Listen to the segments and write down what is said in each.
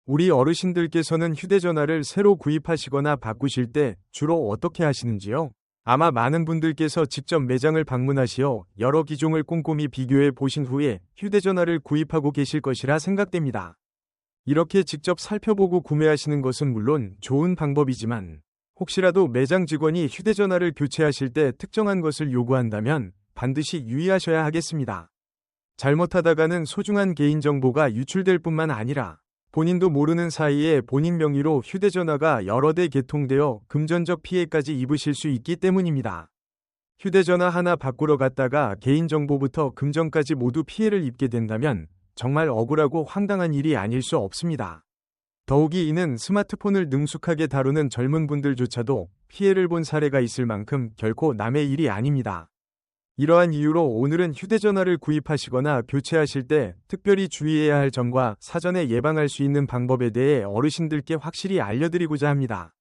우리 어르신들께서는 휴대전화를 새로 구입하시거나 바꾸실 때 주로 어떻게 하시는지요? 아마 많은 분들께서 직접 매장을 방문하시어 여러 기종을 꼼꼼히 비교해 보신 후에 휴대전화를 구입하고 계실 것이라 생각됩니다. 이렇게 직접 살펴보고 구매하시는 것은 물론 좋은 방법이지만 혹시라도 매장 직원이 휴대전화를 교체하실 때 특정한 것을 요구한다면 반드시 유의하셔야 하겠습니다. 잘못하다가는 소중한 개인정보가 유출될 뿐만 아니라 본인도 모르는 사이에 본인 명의로 휴대전화가 여러 대 개통되어 금전적 피해까지 입으실 수 있기 때문입니다. 휴대전화 하나 바꾸러 갔다가 개인정보부터 금전까지 모두 피해를 입게 된다면 정말 억울하고 황당한 일이 아닐 수 없습니다. 더욱이 이는 스마트폰을 능숙하게 다루는 젊은 분들조차도 피해를 본 사례가 있을 만큼 결코 남의 일이 아닙니다. 이러한 이유로 오늘은 휴대전화를 구입하시거나 교체하실 때 특별히 주의해야 할 점과 사전에 예방할 수 있는 방법에 대해 어르신들께 확실히 알려드리고자 합니다.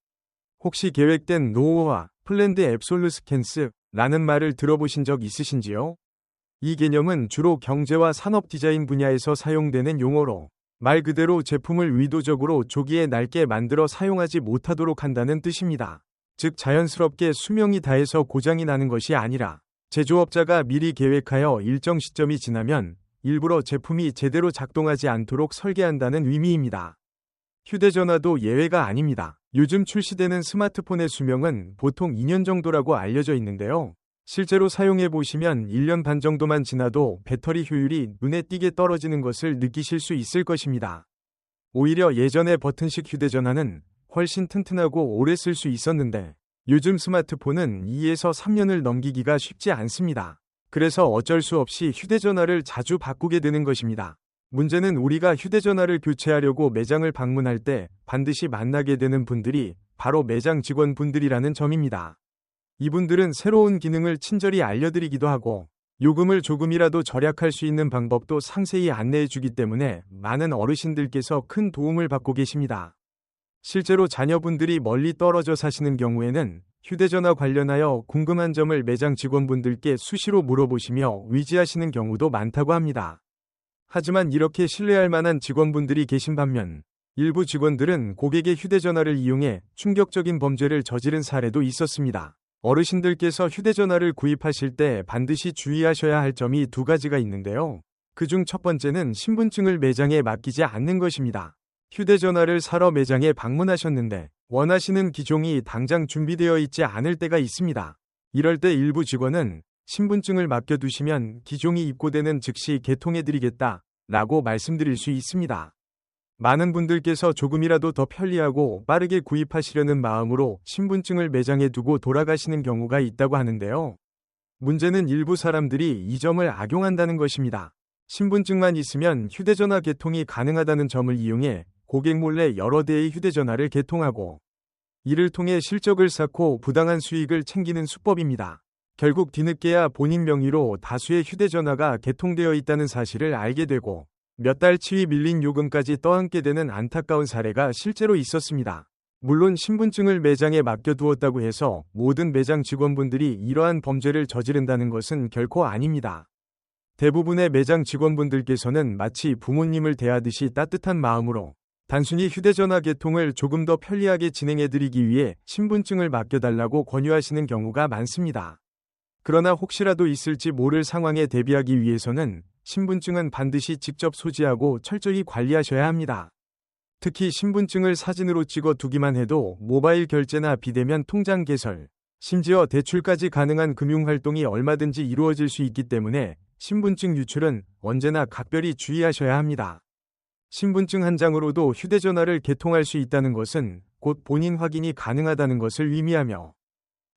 혹시 계획된 노후화, 플랜드 앱솔루스켄스라는 말을 들어보신 적 있으신지요? 이 개념은 주로 경제와 산업 디자인 분야에서 사용되는 용어로 말 그대로 제품을 의도적으로 조기에 낡게 만들어 사용하지 못하도록 한다는 뜻입니다. 즉 자연스럽게 수명이 다해서 고장이 나는 것이 아니라 제조업자가 미리 계획하여 일정 시점이 지나면 일부러 제품이 제대로 작동하지 않도록 설계한다는 의미입니다. 휴대전화도 예외가 아닙니다. 요즘 출시되는 스마트폰의 수명은 보통 2년 정도라고 알려져 있는데요. 실제로 사용해보시면 1년 반 정도만 지나도 배터리 효율이 눈에 띄게 떨어지는 것을 느끼실 수 있을 것입니다. 오히려 예전의 버튼식 휴대전화는 훨씬 튼튼하고 오래 쓸 수 있었는데 요즘 스마트폰은 2에서 3년을 넘기기가 쉽지 않습니다. 그래서 어쩔 수 없이 휴대전화를 자주 바꾸게 되는 것입니다. 문제는 우리가 휴대전화를 교체하려고 매장을 방문할 때 반드시 만나게 되는 분들이 바로 매장 직원분들이라는 점입니다. 이분들은 새로운 기능을 친절히 알려드리기도 하고 요금을 조금이라도 절약할 수 있는 방법도 상세히 안내해 주기 때문에 많은 어르신들께서 큰 도움을 받고 계십니다. 실제로 자녀분들이 멀리 떨어져 사시는 경우에는 휴대전화 관련하여 궁금한 점을 매장 직원분들께 수시로 물어보시며 의지하시는 경우도 많다고 합니다. 하지만 이렇게 신뢰할 만한 직원분들이 계신 반면 일부 직원들은 고객의 휴대전화를 이용해 충격적인 범죄를 저지른 사례도 있었습니다. 어르신들께서 휴대전화를 구입하실 때 반드시 주의하셔야 할 점이 두 가지가 있는데요. 그중 첫 번째는 신분증을 매장에 맡기지 않는 것입니다. 휴대전화를 사러 매장에 방문하셨는데 원하시는 기종이 당장 준비되어 있지 않을 때가 있습니다. 이럴 때 일부 직원은 신분증을 맡겨두시면 기종이 입고되는 즉시 개통해드리겠다 라고 말씀드릴 수 있습니다. 많은 분들께서 조금이라도 더 편리하고 빠르게 구입하시려는 마음으로 신분증을 매장에 두고 돌아가시는 경우가 있다고 하는데요. 문제는 일부 사람들이 이 점을 악용한다는 것입니다. 신분증만 있으면 휴대전화 개통이 가능하다는 점을 이용해 고객 몰래 여러 대의 휴대전화를 개통하고 이를 통해 실적을 쌓고 부당한 수익을 챙기는 수법입니다. 결국 뒤늦게야 본인 명의로 다수의 휴대전화가 개통되어 있다는 사실을 알게 되고 몇 달치 밀린 요금까지 떠안게 되는 안타까운 사례가 실제로 있었습니다. 물론 신분증을 매장에 맡겨두었다고 해서 모든 매장 직원분들이 이러한 범죄를 저지른다는 것은 결코 아닙니다. 대부분의 매장 직원분들께서는 마치 부모님을 대하듯이 따뜻한 마음으로 단순히 휴대전화 개통을 조금 더 편리하게 진행해드리기 위해 신분증을 맡겨달라고 권유하시는 경우가 많습니다. 그러나 혹시라도 있을지 모를 상황에 대비하기 위해서는 신분증은 반드시 직접 소지하고 철저히 관리하셔야 합니다. 특히 신분증을 사진으로 찍어 두기만 해도 모바일 결제나 비대면 통장 개설, 심지어 대출까지 가능한 금융활동이 얼마든지 이루어질 수 있기 때문에 신분증 유출은 언제나 각별히 주의하셔야 합니다. 신분증 한 장으로도 휴대전화를 개통할 수 있다는 것은 곧 본인 확인이 가능하다는 것을 의미하며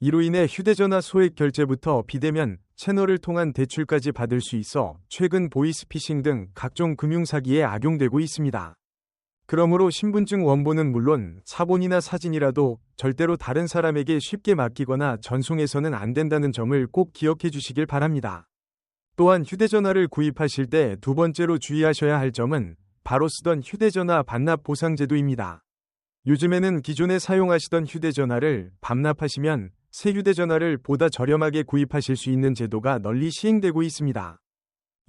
이로 인해 휴대전화 소액 결제부터 비대면 채널을 통한 대출까지 받을 수 있어 최근 보이스피싱 등 각종 금융사기에 악용되고 있습니다. 그러므로 신분증 원본은 물론 사본이나 사진이라도 절대로 다른 사람에게 쉽게 맡기거나 전송해서는 안 된다는 점을 꼭 기억해 주시길 바랍니다. 또한 휴대전화를 구입하실 때 두 번째로 주의하셔야 할 점은 바로 쓰던 휴대전화 반납 보상제도입니다. 요즘에는 기존에 사용하시던 휴대전화를 반납하시면 새 휴대전화를 보다 저렴하게 구입하실 수 있는 제도가 널리 시행되고 있습니다.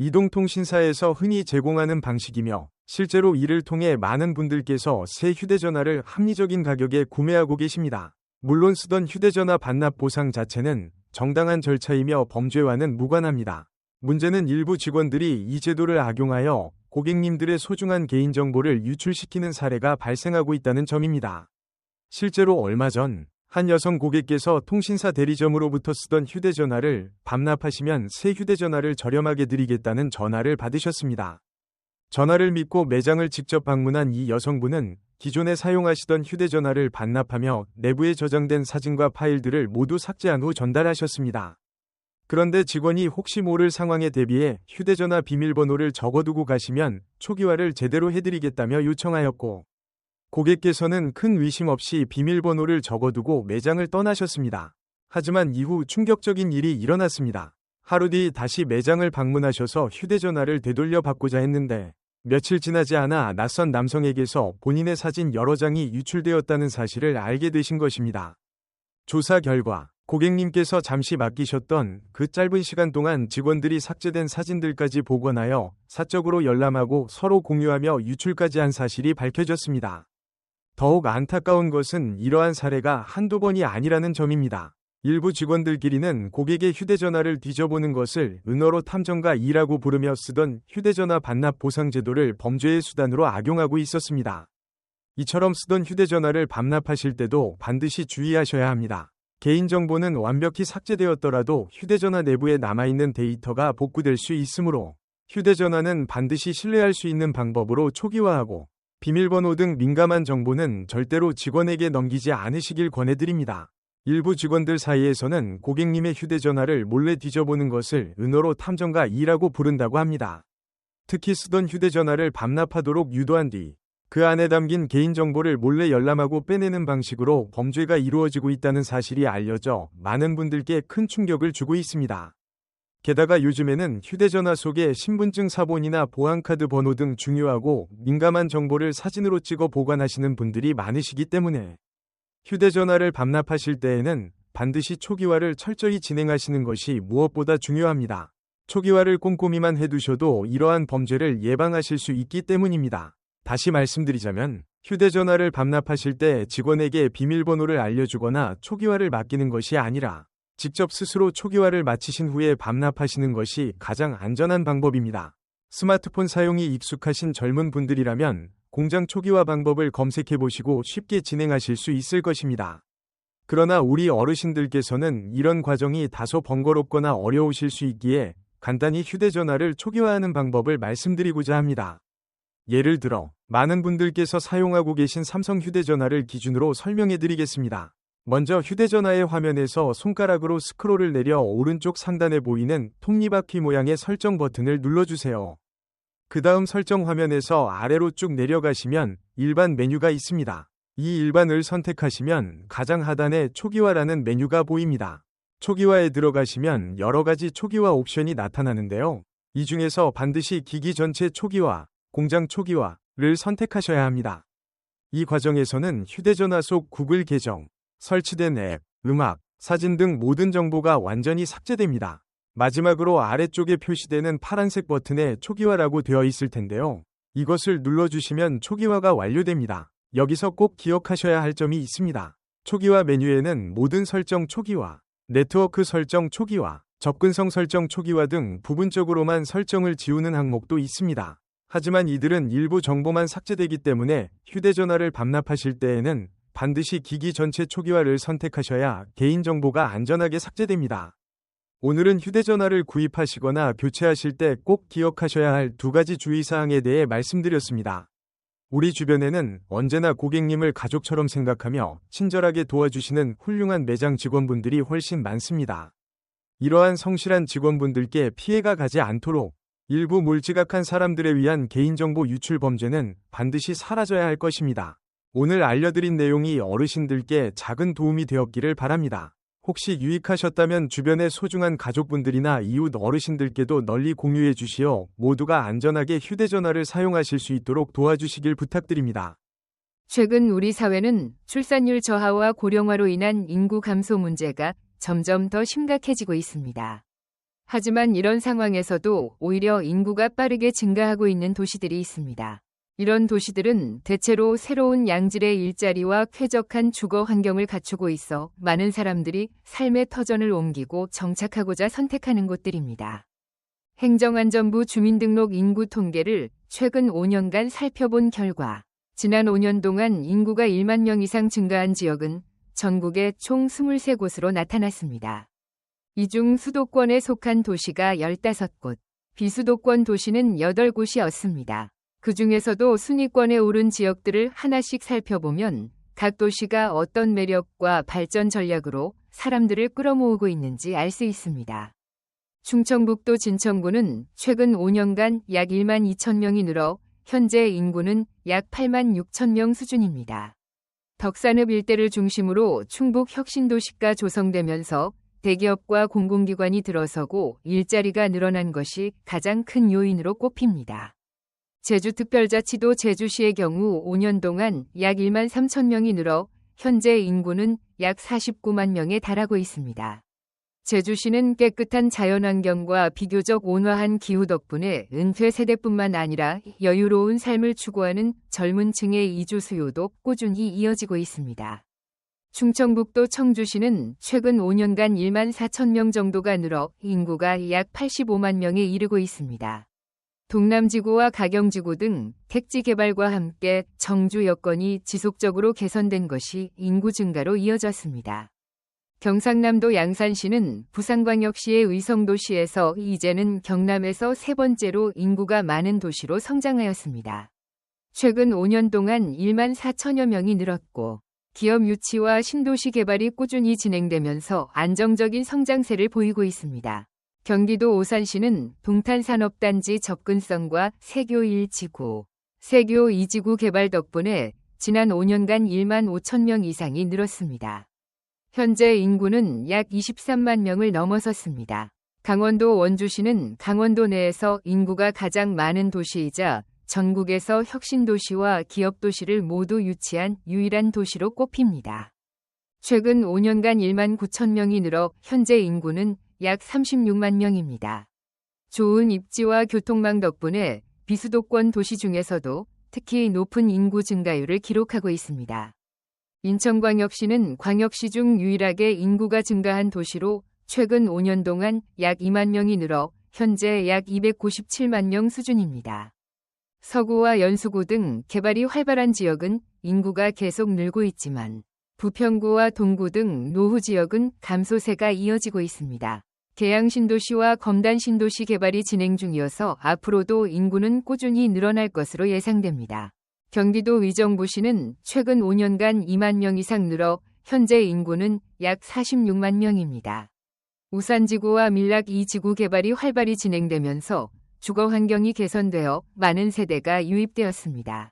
이동통신사에서 흔히 제공하는 방식이며 실제로 이를 통해 많은 분들께서 새 휴대전화를 합리적인 가격에 구매하고 계십니다. 물론 쓰던 휴대전화 반납 보상 자체는 정당한 절차이며 범죄와는 무관합니다. 문제는 일부 직원들이 이 제도를 악용하여 고객님들의 소중한 개인정보를 유출시키는 사례가 발생하고 있다는 점입니다. 실제로 얼마 전 한 여성 고객께서 통신사 대리점으로부터 쓰던 휴대전화를 반납하시면 새 휴대전화를 저렴하게 드리겠다는 전화를 받으셨습니다. 전화를 믿고 매장을 직접 방문한 이 여성분은 기존에 사용하시던 휴대전화를 반납하며 내부에 저장된 사진과 파일들을 모두 삭제한 후 전달하셨습니다. 그런데 직원이 혹시 모를 상황에 대비해 휴대전화 비밀번호를 적어두고 가시면 초기화를 제대로 해드리겠다며 요청하였고, 고객께서는 큰 의심 없이 비밀번호를 적어두고 매장을 떠나셨습니다. 하지만 이후 충격적인 일이 일어났습니다. 하루 뒤 다시 매장을 방문하셔서 휴대전화를 되돌려 받고자 했는데 며칠 지나지 않아 낯선 남성에게서 본인의 사진 여러 장이 유출되었다는 사실을 알게 되신 것입니다. 조사 결과 고객님께서 잠시 맡기셨던 그 짧은 시간 동안 직원들이 삭제된 사진들까지 복원하여 사적으로 열람하고 서로 공유하며 유출까지 한 사실이 밝혀졌습니다. 더욱 안타까운 것은 이러한 사례가 한두 번이 아니라는 점입니다. 일부 직원들끼리는 고객의 휴대전화를 뒤져보는 것을 은어로 탐정가 2라고 부르며 쓰던 휴대전화 반납 보상 제도를 범죄의 수단으로 악용하고 있었습니다. 이처럼 쓰던 휴대전화를 반납하실 때도 반드시 주의하셔야 합니다. 개인정보는 완벽히 삭제되었더라도 휴대전화 내부에 남아있는 데이터가 복구될 수 있으므로 휴대전화는 반드시 신뢰할 수 있는 방법으로 초기화하고 비밀번호 등 민감한 정보는 절대로 직원에게 넘기지 않으시길 권해드립니다. 일부 직원들 사이에서는 고객님의 휴대전화를 몰래 뒤져보는 것을 은어로 탐정가 2라고 부른다고 합니다. 특히 쓰던 휴대전화를 반납하도록 유도한 뒤 그 안에 담긴 개인정보를 몰래 열람하고 빼내는 방식으로 범죄가 이루어지고 있다는 사실이 알려져 많은 분들께 큰 충격을 주고 있습니다. 게다가 요즘에는 휴대전화 속에 신분증 사본이나 보안카드 번호 등 중요하고 민감한 정보를 사진으로 찍어 보관하시는 분들이 많으시기 때문에 휴대전화를 반납하실 때에는 반드시 초기화를 철저히 진행하시는 것이 무엇보다 중요합니다. 초기화를 꼼꼼히만 해두셔도 이러한 범죄를 예방하실 수 있기 때문입니다. 다시 말씀드리자면 휴대전화를 반납하실 때 직원에게 비밀번호를 알려주거나 초기화를 맡기는 것이 아니라 직접 스스로 초기화를 마치신 후에 반납하시는 것이 가장 안전한 방법입니다. 스마트폰 사용이 익숙하신 젊은 분들이라면 공장 초기화 방법을 검색해보시고 쉽게 진행하실 수 있을 것입니다. 그러나 우리 어르신들께서는 이런 과정이 다소 번거롭거나 어려우실 수 있기에 간단히 휴대전화를 초기화하는 방법을 말씀드리고자 합니다. 예를 들어 많은 분들께서 사용하고 계신 삼성 휴대전화를 기준으로 설명해드리겠습니다. 먼저 휴대전화의 화면에서 손가락으로 스크롤을 내려 오른쪽 상단에 보이는 톱니바퀴 모양의 설정 버튼을 눌러주세요. 그 다음 설정 화면에서 아래로 쭉 내려가시면 일반 메뉴가 있습니다. 이 일반을 선택하시면 가장 하단에 초기화라는 메뉴가 보입니다. 초기화에 들어가시면 여러 가지 초기화 옵션이 나타나는데요. 이 중에서 반드시 기기 전체 초기화, 공장 초기화를 선택하셔야 합니다. 이 과정에서는 휴대전화 속 구글 계정, 설치된 앱, 음악, 사진 등 모든 정보가 완전히 삭제됩니다. 마지막으로 아래쪽에 표시되는 파란색 버튼에 초기화라고 되어 있을 텐데요. 이것을 눌러주시면 초기화가 완료됩니다. 여기서 꼭 기억하셔야 할 점이 있습니다. 초기화 메뉴에는 모든 설정 초기화, 네트워크 설정 초기화, 접근성 설정 초기화 등 부분적으로만 설정을 지우는 항목도 있습니다. 하지만 이들은 일부 정보만 삭제되기 때문에 휴대전화를 반납하실 때에는 반드시 기기 전체 초기화를 선택하셔야 개인정보가 안전하게 삭제됩니다. 오늘은 휴대전화를 구입하시거나 교체하실 때 꼭 기억하셔야 할 두 가지 주의사항에 대해 말씀드렸습니다. 우리 주변에는 언제나 고객님을 가족처럼 생각하며 친절하게 도와주시는 훌륭한 매장 직원분들이 훨씬 많습니다. 이러한 성실한 직원분들께 피해가 가지 않도록 일부 몰지각한 사람들에 의한 개인정보 유출 범죄는 반드시 사라져야 할 것입니다. 오늘 알려드린 내용이 어르신들께 작은 도움이 되었기를 바랍니다. 혹시 유익하셨다면 주변의 소중한 가족분들이나 이웃 어르신들께도 널리 공유해 주시어 모두가 안전하게 휴대전화를 사용하실 수 있도록 도와주시길 부탁드립니다. 최근 우리 사회는 출산율 저하와 고령화로 인한 인구 감소 문제가 점점 더 심각해지고 있습니다. 하지만 이런 상황에서도 오히려 인구가 빠르게 증가하고 있는 도시들이 있습니다. 이런 도시들은 대체로 새로운 양질의 일자리와 쾌적한 주거 환경을 갖추고 있어 많은 사람들이 삶의 터전을 옮기고 정착하고자 선택하는 곳들입니다. 행정안전부 주민등록 인구 통계를 최근 5년간 살펴본 결과 지난 5년 동안 인구가 1만 명 이상 증가한 지역은 전국에 총 23곳으로 나타났습니다. 이 중 수도권에 속한 도시가 15곳, 비수도권 도시는 8곳이었습니다. 그 중에서도 순위권에 오른 지역들을 하나씩 살펴보면 각 도시가 어떤 매력과 발전 전략으로 사람들을 끌어모으고 있는지 알 수 있습니다. 충청북도 진천구는 최근 5년간 약 1만 2천 명이 늘어 현재 인구는 약 8만 6천 명 수준입니다. 덕산읍 일대를 중심으로 충북 혁신도시가 조성되면서 대기업과 공공기관이 들어서고 일자리가 늘어난 것이 가장 큰 요인으로 꼽힙니다. 제주특별자치도 제주시의 경우 5년 동안 약 1만 3천 명이 늘어 현재 인구는 약 49만 명에 달하고 있습니다. 제주시는 깨끗한 자연환경과 비교적 온화한 기후 덕분에 은퇴 세대뿐만 아니라 여유로운 삶을 추구하는 젊은 층의 이주 수요도 꾸준히 이어지고 있습니다. 충청북도 청주시는 최근 5년간 1만 4천 명 정도가 늘어 인구가 약 85만 명에 이르고 있습니다. 동남지구와 가경지구 등 택지 개발과 함께 정주 여건이 지속적으로 개선된 것이 인구 증가로 이어졌습니다. 경상남도 양산시는 부산광역시의 의성도시에서 이제는 경남에서 세 번째로 인구가 많은 도시로 성장하였습니다. 최근 5년 동안 1만 4천여 명이 늘었고 기업 유치와 신도시 개발이 꾸준히 진행되면서 안정적인 성장세를 보이고 있습니다. 경기도 오산시는 동탄산업단지 접근성과 세교 1지구, 세교 2지구 개발 덕분에 지난 5년간 1만 5천 명 이상이 늘었습니다. 현재 인구는 약 23만 명을 넘어섰습니다. 강원도 원주시는 강원도 내에서 인구가 가장 많은 도시이자 전국에서 혁신도시와 기업도시를 모두 유치한 유일한 도시로 꼽힙니다. 최근 5년간 1만 9천 명이 늘어 현재 인구는 약 36만 명입니다. 좋은 입지와 교통망 덕분에 비수도권 도시 중에서도 특히 높은 인구 증가율을 기록하고 있습니다. 인천광역시는 광역시 중 유일하게 인구가 증가한 도시로 최근 5년 동안 약 2만 명이 늘어 현재 약 297만 명 수준입니다. 서구와 연수구 등 개발이 활발한 지역은 인구가 계속 늘고 있지만 부평구와 동구 등 노후 지역은 감소세가 이어지고 있습니다. 계양신도시와 검단신도시 개발이 진행 중이어서 앞으로도 인구는 꾸준히 늘어날 것으로 예상됩니다. 경기도 위정부시는 최근 5년간 2만 명 이상 늘어 현재 인구는 약 46만 명입니다. 우산지구와 밀락 2지구 개발이 활발히 진행되면서 주거 환경이 개선되어 많은 세대가 유입되었습니다.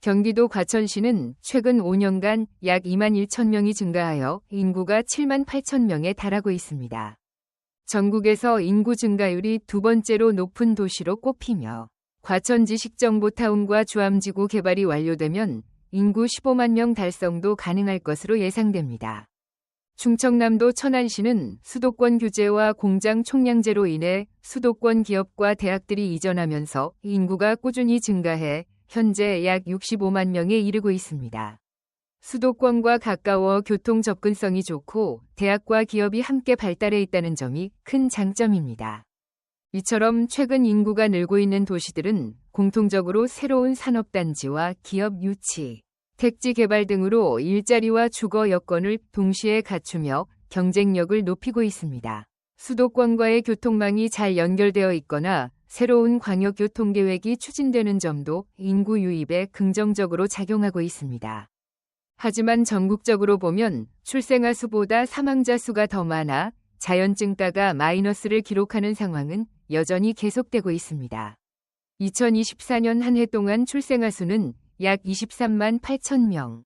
경기도 과천시는 최근 5년간 약 2만 1천 명이 증가하여 인구가 7만 8천 명에 달하고 있습니다. 전국에서 인구 증가율이 두 번째로 높은 도시로 꼽히며 과천지 식정보타운과 주암지구 개발이 완료되면 인구 15만 명 달성도 가능할 것으로 예상됩니다. 충청남도 천안시는 수도권 규제와 공장 총량제로 인해 수도권 기업과 대학들이 이전하면서 인구가 꾸준히 증가해 현재 약 65만 명에 이르고 있습니다. 수도권과 가까워 교통 접근성이 좋고 대학과 기업이 함께 발달해 있다는 점이 큰 장점입니다. 이처럼 최근 인구가 늘고 있는 도시들은 공통적으로 새로운 산업단지와 기업 유치, 택지 개발 등으로 일자리와 주거 여건을 동시에 갖추며 경쟁력을 높이고 있습니다. 수도권과의 교통망이 잘 연결되어 있거나 새로운 광역교통계획이 추진되는 점도 인구 유입에 긍정적으로 작용하고 있습니다. 하지만 전국적으로 보면 출생아 수보다 사망자 수가 더 많아 자연증가가 마이너스를 기록하는 상황은 여전히 계속되고 있습니다. 2024년 한 해 동안 출생아 수는 약 23만 8천 명,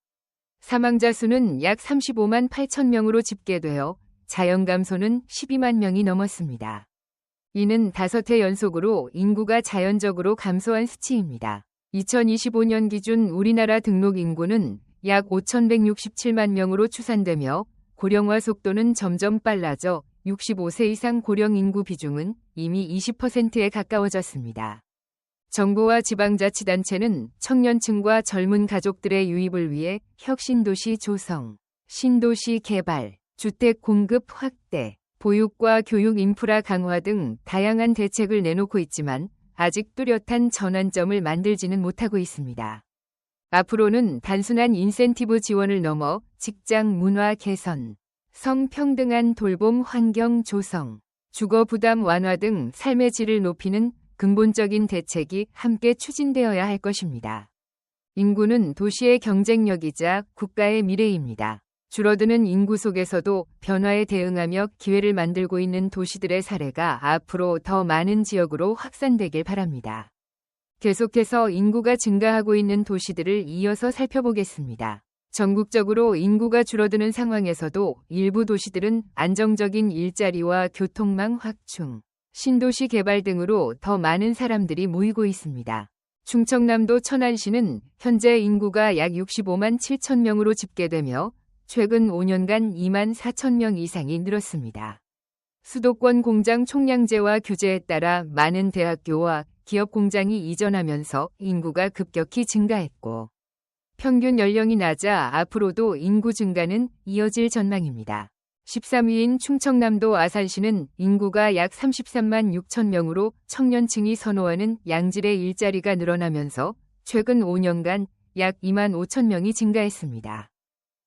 사망자 수는 약 35만 8천 명으로 집계되어 자연 감소는 12만 명이 넘었습니다. 이는 5해 연속으로 인구가 자연적으로 감소한 수치입니다. 2025년 기준 우리나라 등록 인구는 약 5,167만 명으로 추산되며 고령화 속도는 점점 빨라져 65세 이상 고령 인구 비중은 이미 20%에 가까워졌습니다. 정부와 지방자치단체는 청년층과 젊은 가족들의 유입을 위해 혁신도시 조성, 신도시 개발, 주택 공급 확대, 보육과 교육 인프라 강화 등 다양한 대책을 내놓고 있지만 아직 뚜렷한 전환점을 만들지는 못하고 있습니다. 앞으로는 단순한 인센티브 지원을 넘어 직장 문화 개선, 성평등한 돌봄 환경 조성, 주거 부담 완화 등 삶의 질을 높이는 근본적인 대책이 함께 추진되어야 할 것입니다. 인구는 도시의 경쟁력이자 국가의 미래입니다. 줄어드는 인구 속에서도 변화에 대응하며 기회를 만들고 있는 도시들의 사례가 앞으로 더 많은 지역으로 확산되길 바랍니다. 계속해서 인구가 증가하고 있는 도시들을 이어서 살펴보겠습니다. 전국적으로 인구가 줄어드는 상황에서도 일부 도시들은 안정적인 일자리와 교통망 확충, 신도시 개발 등으로 더 많은 사람들이 모이고 있습니다. 충청남도 천안시는 현재 인구가 약 65만 7천 명으로 집계되며 최근 5년간 2만 4천 명 이상이 늘었습니다. 수도권 공장 총량제와 규제에 따라 많은 대학교와 기업 공장이 이전하면서 인구가 급격히 증가했고 평균 연령이 낮아 앞으로도 인구 증가는 이어질 전망입니다. 13위인 충청남도 아산시는 인구가 약 33만 6천 명으로 청년층이 선호하는 양질의 일자리가 늘어나면서 최근 5년간 약 2만 5천 명이 증가했습니다.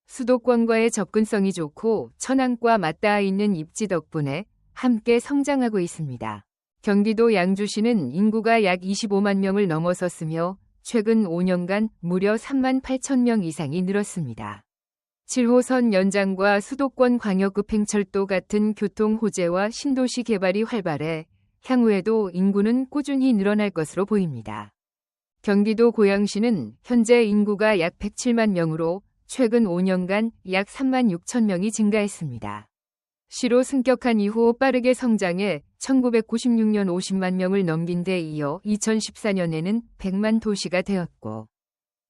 수도권과의 접근성이 좋고 천안과 맞닿아 있는 입지 덕분에 함께 성장하고 있습니다. 경기도 양주시는 인구가 약 25만 명을 넘어섰으며 최근 5년간 무려 3만 8천 명 이상이 늘었습니다. 7호선 연장과 수도권 광역급행철도 같은 교통 호재와 신도시 개발이 활발해 향후에도 인구는 꾸준히 늘어날 것으로 보입니다. 경기도 고양시는 현재 인구가 약 107만 명으로 최근 5년간 약 3만 6천 명이 증가했습니다. 시로 승격한 이후 빠르게 성장해 1996년 50만 명을 넘긴 데 이어 2014년에는 100만 도시가 되었고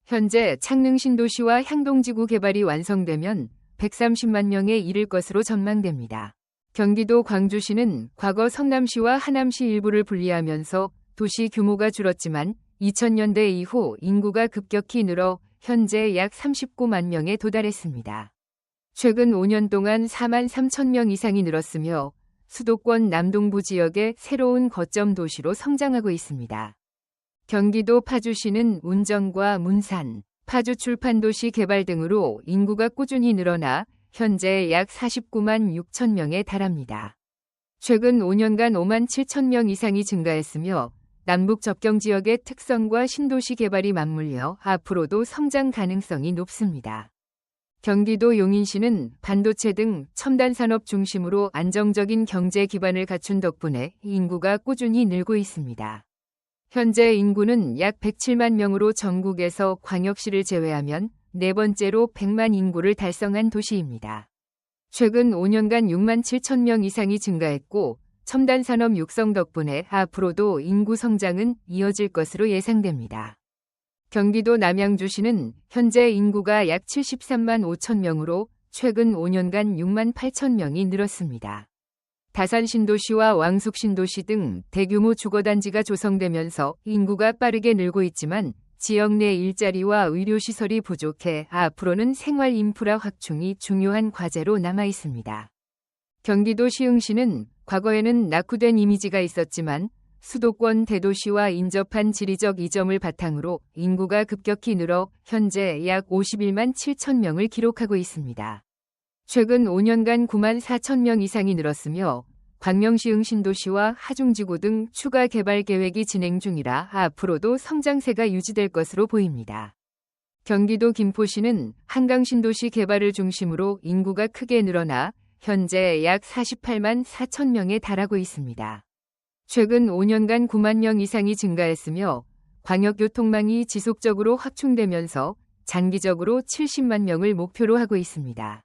현재 창릉 신도시와 향동지구 개발이 완성되면 130만 명에 이를 것으로 전망됩니다. 경기도 광주시는 과거 성남시와 하남시 일부를 분리하면서 도시 규모가 줄었지만 2000년대 이후 인구가 급격히 늘어 현재 약 39만 명에 도달했습니다. 최근 5년 동안 4만 3천 명 이상이 늘었으며 수도권 남동부 지역의 새로운 거점 도시로 성장하고 있습니다. 경기도 파주시는 운정과 문산, 파주 출판도시 개발 등으로 인구가 꾸준히 늘어나 현재 약 49만 6천 명에 달합니다. 최근 5년간 5만 7천 명 이상이 증가했으며 남북 접경 지역의 특성과 신도시 개발이 맞물려 앞으로도 성장 가능성이 높습니다. 경기도 용인시는 반도체 등 첨단 산업 중심으로 안정적인 경제 기반을 갖춘 덕분에 인구가 꾸준히 늘고 있습니다. 현재 인구는 약 107만 명으로 전국에서 광역시를 제외하면 네 번째로 100만 인구를 달성한 도시입니다. 최근 5년간 6만 7천 명 이상이 증가했고 첨단 산업 육성 덕분에 앞으로도 인구 성장은 이어질 것으로 예상됩니다. 경기도 남양주시는 현재 인구가 약 73만 5천 명으로 최근 5년간 6만 8천 명이 늘었습니다. 다산 신도시와 왕숙 신도시 등 대규모 주거단지가 조성되면서 인구가 빠르게 늘고 있지만 지역 내 일자리와 의료시설이 부족해 앞으로는 생활 인프라 확충이 중요한 과제로 남아 있습니다. 경기도 시흥시는 과거에는 낙후된 이미지가 있었지만 수도권 대도시와 인접한 지리적 이점을 바탕으로 인구가 급격히 늘어 현재 약 51만 7천 명을 기록하고 있습니다. 최근 5년간 9만 4천 명 이상이 늘었으며 광명시흥 신도시와 하중지구 등 추가 개발 계획이 진행 중이라 앞으로도 성장세가 유지될 것으로 보입니다. 경기도 김포시는 한강 신도시 개발을 중심으로 인구가 크게 늘어나 현재 약 48만 4천 명에 달하고 있습니다. 최근 5년간 9만 명 이상이 증가했으며 광역교통망이 지속적으로 확충되면서 장기적으로 70만 명을 목표로 하고 있습니다.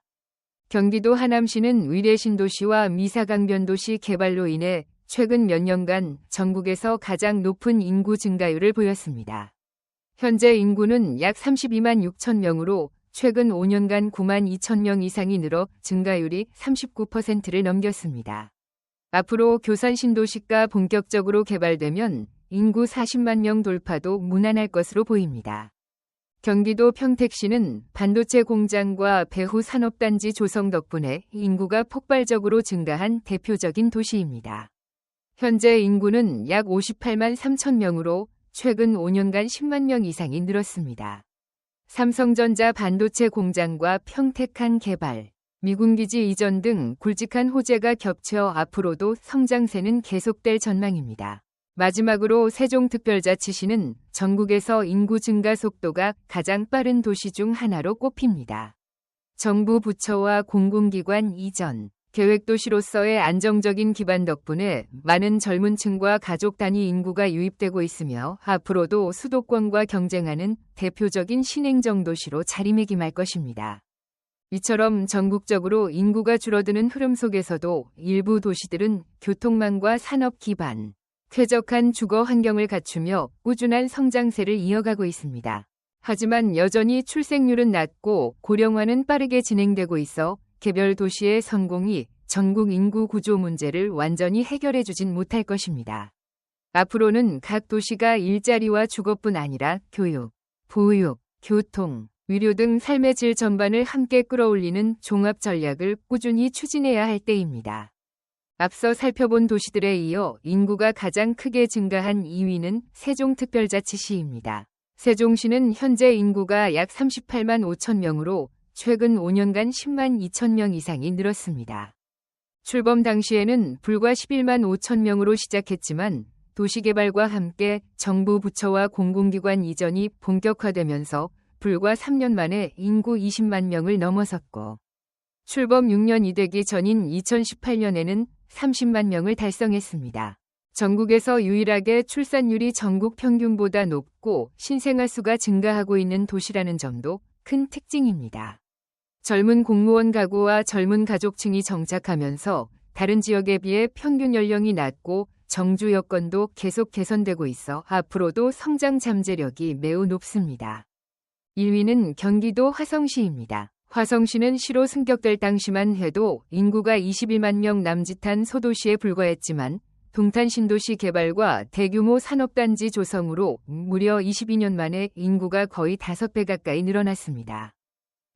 경기도 하남시는 의뢰신도시와 미사강변도시 개발로 인해 최근 몇 년간 전국에서 가장 높은 인구 증가율을 보였습니다. 현재 인구는 약 32만 6천 명으로 최근 5년간 9만 2천 명 이상이 늘어 증가율이 39%를 넘겼습니다. 앞으로 교산 신도시가 본격적으로 개발되면 인구 40만 명 돌파도 무난할 것으로 보입니다. 경기도 평택시는 반도체 공장과 배후 산업단지 조성 덕분에 인구가 폭발적으로 증가한 대표적인 도시입니다. 현재 인구는 약 58만 3천 명으로 최근 5년간 10만 명 이상이 늘었습니다. 삼성전자 반도체 공장과 평택항 개발, 미군기지 이전 등 굵직한 호재가 겹쳐 앞으로도 성장세는 계속될 전망입니다. 마지막으로 세종특별자치시는 전국에서 인구 증가 속도가 가장 빠른 도시 중 하나로 꼽힙니다. 정부 부처와 공공기관 이전, 계획도시로서의 안정적인 기반 덕분에 많은 젊은 층과 가족 단위 인구가 유입되고 있으며 앞으로도 수도권과 경쟁하는 대표적인 신행정 도시로 자리매김할 것입니다. 이처럼 전국적으로 인구가 줄어드는 흐름 속에서도 일부 도시들은 교통망과 산업 기반, 쾌적한 주거 환경을 갖추며 꾸준한 성장세를 이어가고 있습니다. 하지만 여전히 출생률은 낮고 고령화는 빠르게 진행되고 있어 개별 도시의 성공이 전국 인구 구조 문제를 완전히 해결해주진 못할 것입니다. 앞으로는 각 도시가 일자리와 주거뿐 아니라 교육, 보육, 교통, 의료 등 삶의 질 전반을 함께 끌어올리는 종합 전략을 꾸준히 추진해야 할 때입니다. 앞서 살펴본 도시들에 이어 인구가 가장 크게 증가한 2위는 세종특별자치시입니다. 세종시는 현재 인구가 약 38만 5천 명으로 최근 5년간 10만 2천 명 이상이 늘었습니다. 출범 당시에는 불과 11만 5천 명으로 시작했지만 도시개발과 함께 정부 부처와 공공기관 이전이 본격화되면서 불과 3년 만에 인구 20만 명을 넘어섰고 출범 6년이 되기 전인 2018년에는 30만 명을 달성했습니다. 전국에서 유일하게 출산율이 전국 평균보다 높고 신생아 수가 증가하고 있는 도시라는 점도 큰 특징입니다. 젊은 공무원 가구와 젊은 가족층이 정착하면서 다른 지역에 비해 평균 연령이 낮고 정주 여건도 계속 개선되고 있어 앞으로도 성장 잠재력이 매우 높습니다. 1위는 경기도 화성시입니다. 화성시는 시로 승격될 당시만 해도 인구가 21만 명 남짓한 소도시에 불과했지만 동탄 신도시 개발과 대규모 산업단지 조성으로 무려 22년 만에 인구가 거의 5배 가까이 늘어났습니다.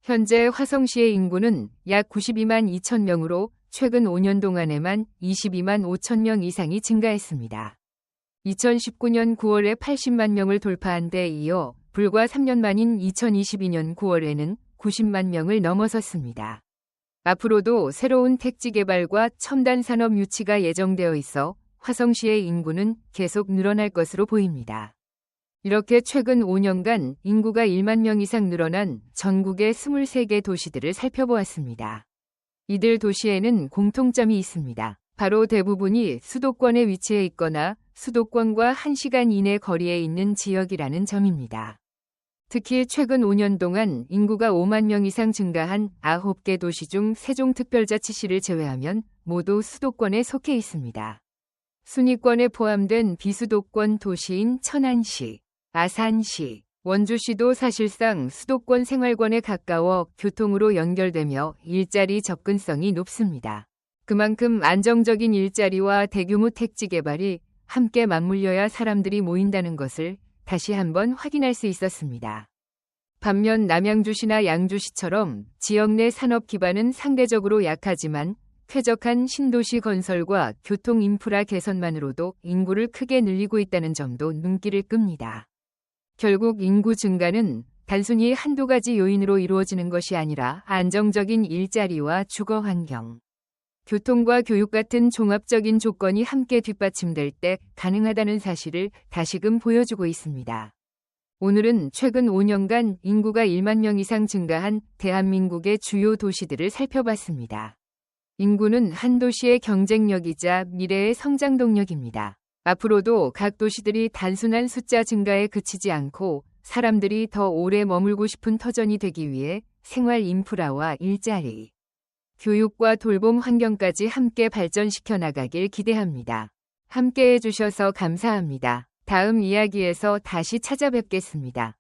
현재 화성시의 인구는 약 92만 2천 명으로 최근 5년 동안에만 22만 5천 명 이상이 증가했습니다. 2019년 9월에 80만 명을 유입한 데 이어 불과 3년 만인 2022년 9월에는 90만 명을 넘어섰습니다. 앞으로도 새로운 택지 개발과 첨단 산업 유치가 예정되어 있어 화성시의 인구는 계속 늘어날 것으로 보입니다. 이렇게 최근 5년간 인구가 1만 명 이상 늘어난 전국의 23개 도시들을 살펴보았습니다. 이들 도시에는 공통점이 있습니다. 바로 대부분이 수도권에 위치해 있거나 수도권과 1시간 이내 거리에 있는 지역이라는 점입니다. 특히 최근 5년 동안 인구가 5만 명 이상 증가한 9개 도시 중 세종특별자치시를 제외하면 모두 수도권에 속해 있습니다. 순위권에 포함된 비수도권 도시인 천안시, 아산시, 원주시도 사실상 수도권 생활권에 가까워 교통으로 연결되며 일자리 접근성이 높습니다. 그만큼 안정적인 일자리와 대규모 택지 개발이 함께 맞물려야 사람들이 모인다는 것을 다시 한번 확인할 수 있었습니다. 반면 남양주시나 양주시처럼 지역 내 산업 기반은 상대적으로 약하지만 쾌적한 신도시 건설과 교통 인프라 개선만으로도 인구를 크게 늘리고 있다는 점도 눈길을 끕니다. 결국 인구 증가는 단순히 한두 가지 요인으로 이루어지는 것이 아니라 안정적인 일자리와 주거 환경, 교통과 교육 같은 종합적인 조건이 함께 뒷받침될 때 가능하다는 사실을 다시금 보여주고 있습니다. 오늘은 최근 5년간 인구가 1만 명 이상 증가한 대한민국의 주요 도시들을 살펴봤습니다. 인구는 한 도시의 경쟁력이자 미래의 성장 동력입니다. 앞으로도 각 도시들이 단순한 숫자 증가에 그치지 않고 사람들이 더 오래 머물고 싶은 터전이 되기 위해 생활 인프라와 일자리, 교육과 돌봄 환경까지 함께 발전시켜 나가길 기대합니다. 함께 해주셔서 감사합니다. 다음 이야기에서 다시 찾아뵙겠습니다.